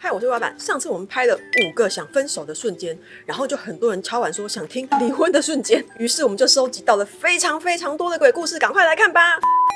嗨，我是老板。上次我们拍了5个想分手的瞬间，然后就很多人敲碗说想听离婚的瞬间，于是我们就收集到了非常多的鬼故事，赶快来看吧！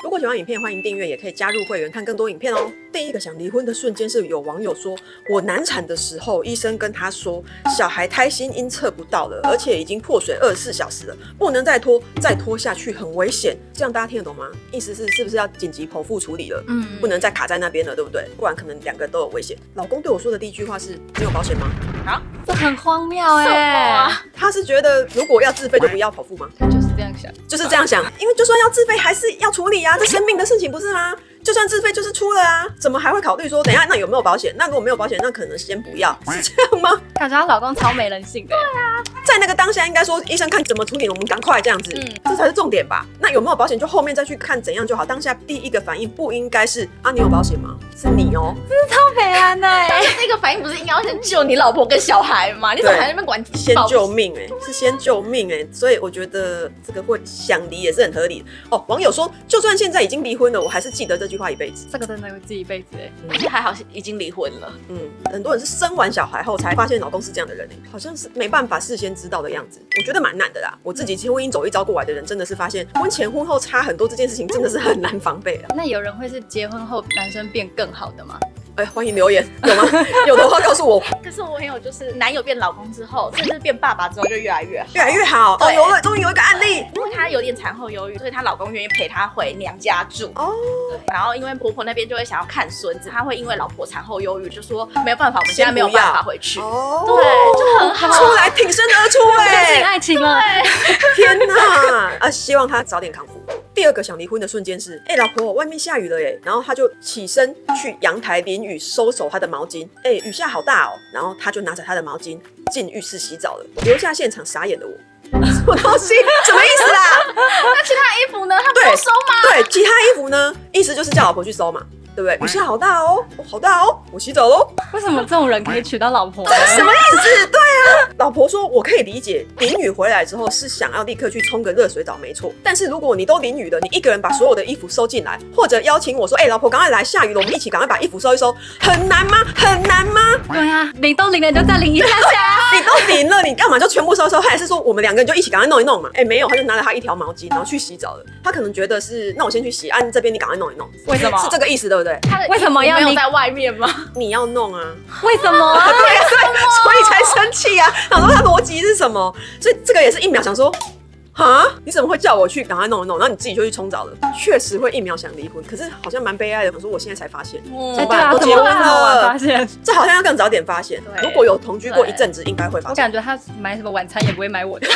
如果喜欢影片，欢迎订阅，也可以加入会员看更多影片哦。第一个想离婚的瞬间是有网友说，我难产的时候，医生跟他说，小孩胎心音测不到了，而且已经破水24小时了，不能再拖，再拖下去很危险。这样大家听得懂吗？意思是不是要紧急剖腹处理了？不能再卡在那边了，对不对？不然可能2个都有危险。老公对我说的第一句话是：你有保险吗？啊，这很荒谬哎！他是觉得如果要自费就不要剖腹吗？他就是这样想，就是这样想，因为就算要自费还是要处理啊，这生命的事情不是吗？就算自费就是出了啊，怎么还会考虑说等一下那有没有保险？那如果没有保险，那可能先不要，是这样吗？感觉她老公超没人性的。对啊，在那个当下应该说医生看怎么处理，我们赶快这样子，这才是重点吧？那有没有保险就后面再去看怎样就好。当下第一个反应不应该是啊你有保险吗？是你哦，这是超北安的哎！那个反应不是应该要先救你老婆跟小孩吗？你怎么还在那边管？先救命是先救命所以我觉得这个会想离也是很合理的哦。网友说，就算现在已经离婚了，我还是记得这句话一辈子。这个真的会记一辈子而且还好已经离婚了。很多人是生完小孩后才发现老公是这样的人好像是没办法事先知道的样子。我觉得蛮难的啦。我自己婚姻走一遭过来的人，真的是发现婚前婚后差很多，这件事情真的是很难防备啦。那有人会是结婚后男生变更好的吗？欢迎留言，有吗？有的话告诉我。可是我朋友就是男友变老公之后，甚至变爸爸之后就越来越好，越来越好哦。有了，终于有一个案例。因为她有点产后忧郁，所以她老公愿意陪她回娘家住。然后因为婆婆那边就会想要看孙子，她会因为老婆产后忧郁，就说没有办法，我们现在没有办法回去。对，就很好，出来挺身而出相信爱情了。天哪！希望他早点康复。第二个想离婚的瞬间是，老婆，外面下雨了耶，然后他就起身去阳台淋雨收手他的毛巾，雨下好大哦，然后他就拿着他的毛巾进浴室洗澡了，留下现场傻眼的我。什么东西？什么意思啦？那其他衣服呢？他不用收吗？对，其他衣服呢？意思就是叫老婆去收嘛，对不对？雨下好大哦，好大哦，我洗澡喽。为什么这种人可以娶到老婆？什么意思？对啊，老婆说我可以理解，淋雨回来之后是想要立刻去冲个热水澡，没错。但是如果你都淋雨了，你一个人把所有的衣服收进来，或者邀请我说，老婆赶快来，下雨了，我们一起赶快把衣服收一收，很难吗？很难吗？对啊，淋都淋了，就再淋一下下。你都淋了，你干嘛就全部收？还是说我们2个人就一起赶快弄一弄嘛？没有，他就拿了他一条毛巾，然后去洗澡了。他可能觉得是，那我先去洗，这边你赶快弄一弄。为什么？是这个意思，对不对？为什么要没有在外面吗？你要弄啊？为什么啊？对，所以才生气啊！想说他逻辑是什么？所以这个也是1秒想说，哈，你怎么会叫我去赶快弄一弄，然后你自己就去冲澡了？确实会1秒想离婚，可是好像蛮悲哀的。我说我现在才发现，怎么办？我结婚了，发现这好像要更早点发现。如果有同居过一阵子，应该会发现。我感觉他买什么晚餐也不会买我的。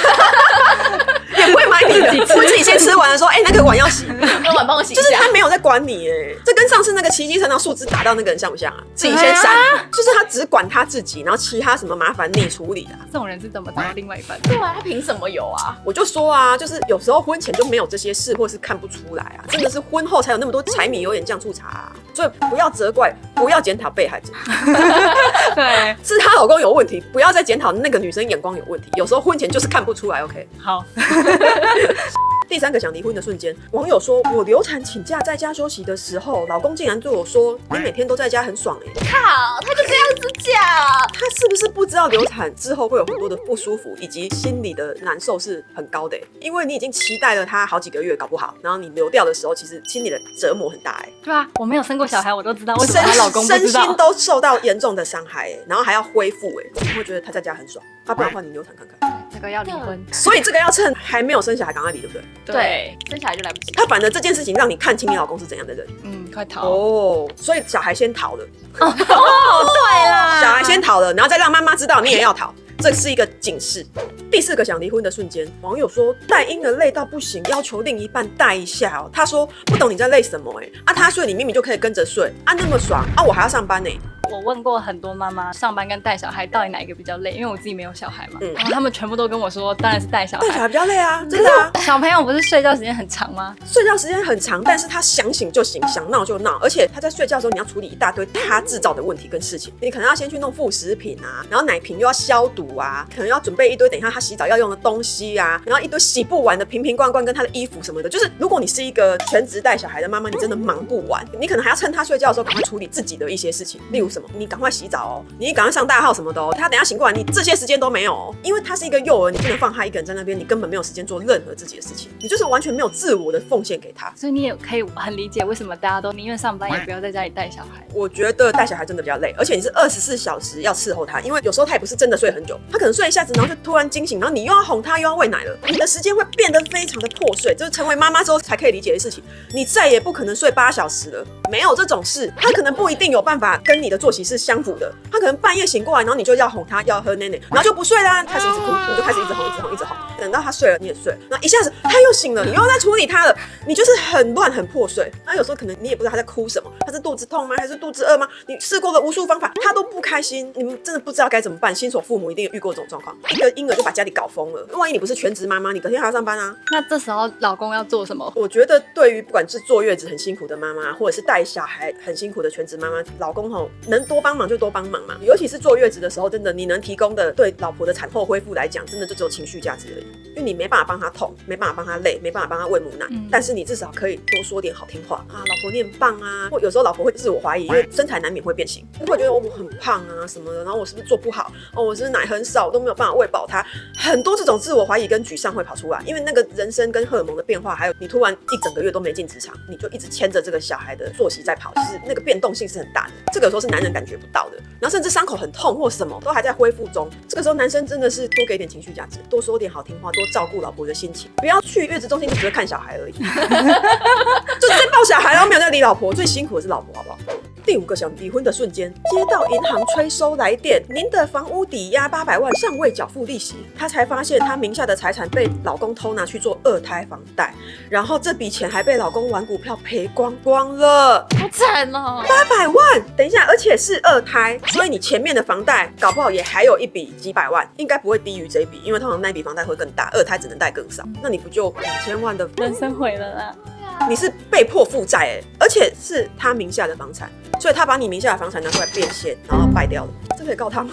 也不会买你的，我自己先吃完了说，那个碗要洗，那碗帮我洗一下。就是他没有在管你这跟上次那个奇迹成长树枝打到那个人像不像啊？自己先闪，就是他只管他自己，然后其他什么麻烦你处理啊。这种人是怎么找到另外一半？对啊，他凭什么有啊？我就说啊，就是有时候婚前就没有这些事，或是看不出来啊，真的是婚后才有那么多柴米油盐酱醋茶啊。所以不要责怪，不要检讨被害者，对，是她老公有问题，不要再检讨那个女生眼光有问题。有时候婚前就是看不出来 ，OK？ 好。第3个想离婚的瞬间，网友说，我流产请假在家休息的时候，老公竟然对我说，你每天都在家很爽靠，他就这样子讲。他是不是不知道流产之后会有很多的不舒服，以及心里的难受是很高的因为你已经期待了他好几个月，搞不好，然后你流掉的时候，其实心里的折磨很大对啊，我没有生过小孩，我都知道为什么她老公不知道。身心都受到严重的伤害然后还要恢复你会觉得他在家很爽。不然的话你流产看看。这个要离婚，所以这个要趁还没有生小孩赶快离，对不对？对，生小孩就来不及。他反正这件事情让你看清你老公是怎样的人。快逃所以小孩先逃了。对啦，小孩先逃了，然后再让妈妈知道你也要逃，这是一个警示。第4个想离婚的瞬间，网友说带婴儿累到不行，要求另一半带一下他说不懂你在累什么他睡你明明就可以跟着睡那么爽我还要上班我问过很多妈妈，上班跟带小孩到底哪一个比较累？因为我自己没有小孩嘛，然后他们全部都跟我说，当然是带小孩。带小孩比较累啊，真的啊。小朋友不是睡觉时间很长吗？睡觉时间很长，但是他想醒就醒，想闹就闹，而且他在睡觉的时候，你要处理一大堆他制造的问题跟事情。你可能要先去弄副食品然后奶瓶又要消毒可能要准备一堆等一下他洗澡要用的东西然后一堆洗不完的瓶瓶罐罐跟他的衣服什么的。就是如果你是一个全职带小孩的妈妈，你真的忙不完，你可能还要趁他睡觉的时候赶快处理自己的一些事情，例如什么，你赶快洗澡哦，你赶快上大号什么的哦，他等一下醒过来，你这些时间都没有哦，因为他是一个幼儿，你不能放他一个人在那边，你根本没有时间做任何自己的事情，你就是完全没有自我的奉献给他。所以你也可以很理解为什么大家都宁愿上班也不要在家里带小孩。我觉得带小孩真的比较累，而且你是24小时要伺候他，因为有时候他也不是真的睡很久，他可能睡一下子，然后就突然惊醒，然后你又要哄他又要喂奶了，你的时间会变得非常的破碎，就是成为妈妈之后才可以理解的事情。你再也不可能睡8小时了，没有这种事。他可能不一定有办法跟你的作息是相符的，他可能半夜醒过来，然后你就要哄他，要喝奶奶，然后就不睡啦，开始一直哭，你就开始一直哄，一直哄，一直哄，等到他睡了，你也睡了，然后一下子他又醒了，你又要再处理他了，你就是很乱很破碎。然后有时候可能你也不知道他在哭什么，他是肚子痛吗，还是肚子饿吗？你试过了无数方法，他都不开心，你们真的不知道该怎么办。新手父母一定有遇过这种状况，一个婴儿就把家里搞疯了。万一你不是全职妈妈，你隔天还要上班啊。那这时候老公要做什么？我觉得对于不管是坐月子很辛苦的妈妈，或者是带小孩很辛苦的全职妈妈，老公能多帮忙就多帮忙嘛。尤其是坐月子的时候，真的你能提供的对老婆的产后恢复来讲，真的就只有情绪价值而已。因为你没办法帮她痛，没办法帮她累，没办法帮她喂母奶，但是你至少可以多说点好听话啊，老婆你很棒啊。或有时候老婆会自我怀疑，因为身材难免会变形，会觉得我很胖啊什么的，然后我是不是做不好哦，我是不是奶很少，我都没有办法喂饱她，很多这种自我怀疑跟沮丧会跑出来，因为那个人生跟荷尔蒙的变化，还有你突然一整个月都没进职场，你就一直牵着这个小孩的作息在跑，就是那个变动性是很大的，这个有时候是男人感觉不到的，然后甚至伤口很痛或什么都还在恢复中，这个时候男生真的是多给点情绪价值，多说点好听话，多照顾老婆的心情，不要去月子中心就只会看小孩而已，就在抱小孩，然后没有在理老婆，最辛苦的是老婆，好不好？第5个想离婚的瞬间，接到银行催收来电，您的房屋抵押800万尚未缴付利息，她才发现她名下的财产被老公偷拿去做2胎房贷，然后这笔钱还被老公玩股票赔光光了，好惨哦！800万，等一下，而且是2胎，所以你前面的房贷搞不好也还有一笔几百万，应该不会低于这一笔，因为通常那一笔房贷会更大，2胎只能贷更少，那你不就2000万的人生毁了啦？你是被迫负债而且是他名下的房产，所以他把你名下的房产拿出来变现，然后败掉了，这可以告他吗？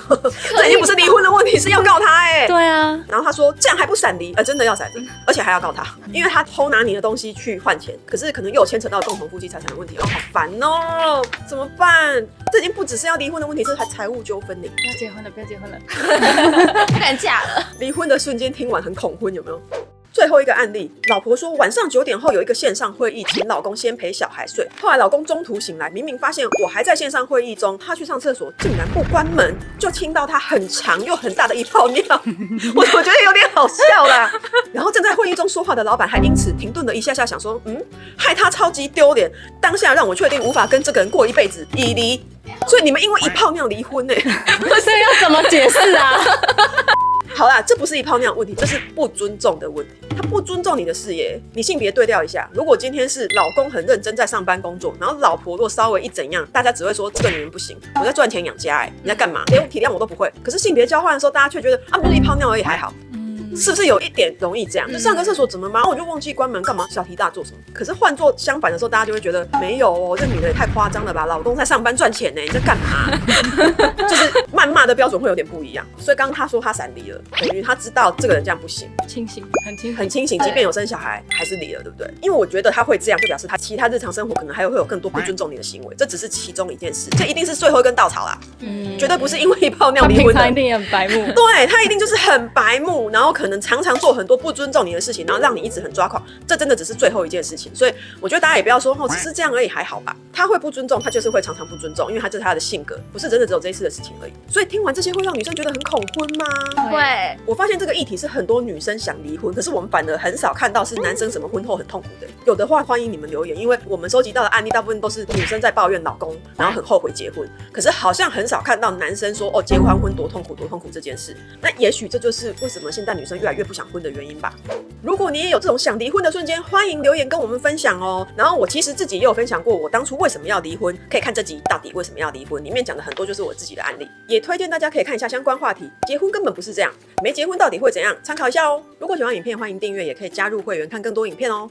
这已经不是离婚的问题，是要告他对啊。然后他说这样还不闪离，真的要闪离，而且还要告他，因为他偷拿你的东西去换钱，可是可能又有牵扯到共同夫妻财产的问题，好烦哦，怎么办？这已经不只是要离婚的问题，是财务纠纷呢。不要结婚了，不要结婚了，不敢嫁了。离婚的瞬间听完很恐婚，有没有？最后一个案例，老婆说晚上9点后有一个线上会议，请老公先陪小孩睡。后来老公中途醒来，明明发现我还在线上会议中，他去上厕所竟然不关门，就亲到他很长又很大的一泡尿，我觉得有点好笑啦。然后正在会议中说话的老板还因此停顿了一下下，想说害他超级丢脸，当下让我确定无法跟这个人过一辈子，已离。所以你们因为一泡尿离婚所以要怎么解释啊？好啦，这不是一泡尿的问题，这是不尊重的问题。他不尊重你的事业，你性别对调一下。如果今天是老公很认真在上班工作，然后老婆若稍微一怎样，大家只会说这个女人不行，我在赚钱养家你在干嘛？连体谅我都不会。可是性别交换的时候，大家却觉得不是一泡尿而已，还好。是不是有一点容易这样？就上个厕所怎么嘛，我就忘记关门，干嘛小题大做什么？可是换做相反的时候，大家就会觉得没有哦，这女的也太夸张了吧？老公在上班赚钱你在干嘛？就是谩骂的标准会有点不一样。所以刚刚他说他闪离了，等于他知道这个人这样不行，清醒，很清醒，即便有生小孩还是离了，对不对？因为我觉得他会这样，就表示他其他日常生活可能还会有更多不尊重你的行为，这只是其中一件事，这一定是最后一根稻草啦。绝对不是因为一泡尿离婚的。他平常一定很白目，对，他一定就是很白目，然后可能常常做很多不尊重你的事情，然后让你一直很抓狂。这真的只是最后一件事情，所以我觉得大家也不要说只是这样而已，还好吧。他会不尊重，他就是会常常不尊重，因为他这是他的性格，不是真的只有这一次的事情而已。所以听完这些会让女生觉得很恐婚吗？会。我发现这个议题是很多女生想离婚，可是我们反而很少看到是男生什么婚后很痛苦的。有的话欢迎你们留言，因为我们收集到的案例大部分都是女生在抱怨老公，然后很后悔结婚，可是好像很少看到男生说结完婚多痛苦多痛苦这件事。那也许这就是为什么现在女生越来越不想婚的原因吧。如果你也有这种想离婚的瞬间，欢迎留言跟我们分享哦。然后我其实自己也有分享过我当初为什么要离婚，可以看这集到底为什么要离婚，里面讲的很多就是我自己的案例，也推荐大家可以看一下相关话题。结婚根本不是这样，没结婚到底会怎样，参考一下哦。如果喜欢影片，欢迎订阅，也可以加入会员看更多影片哦。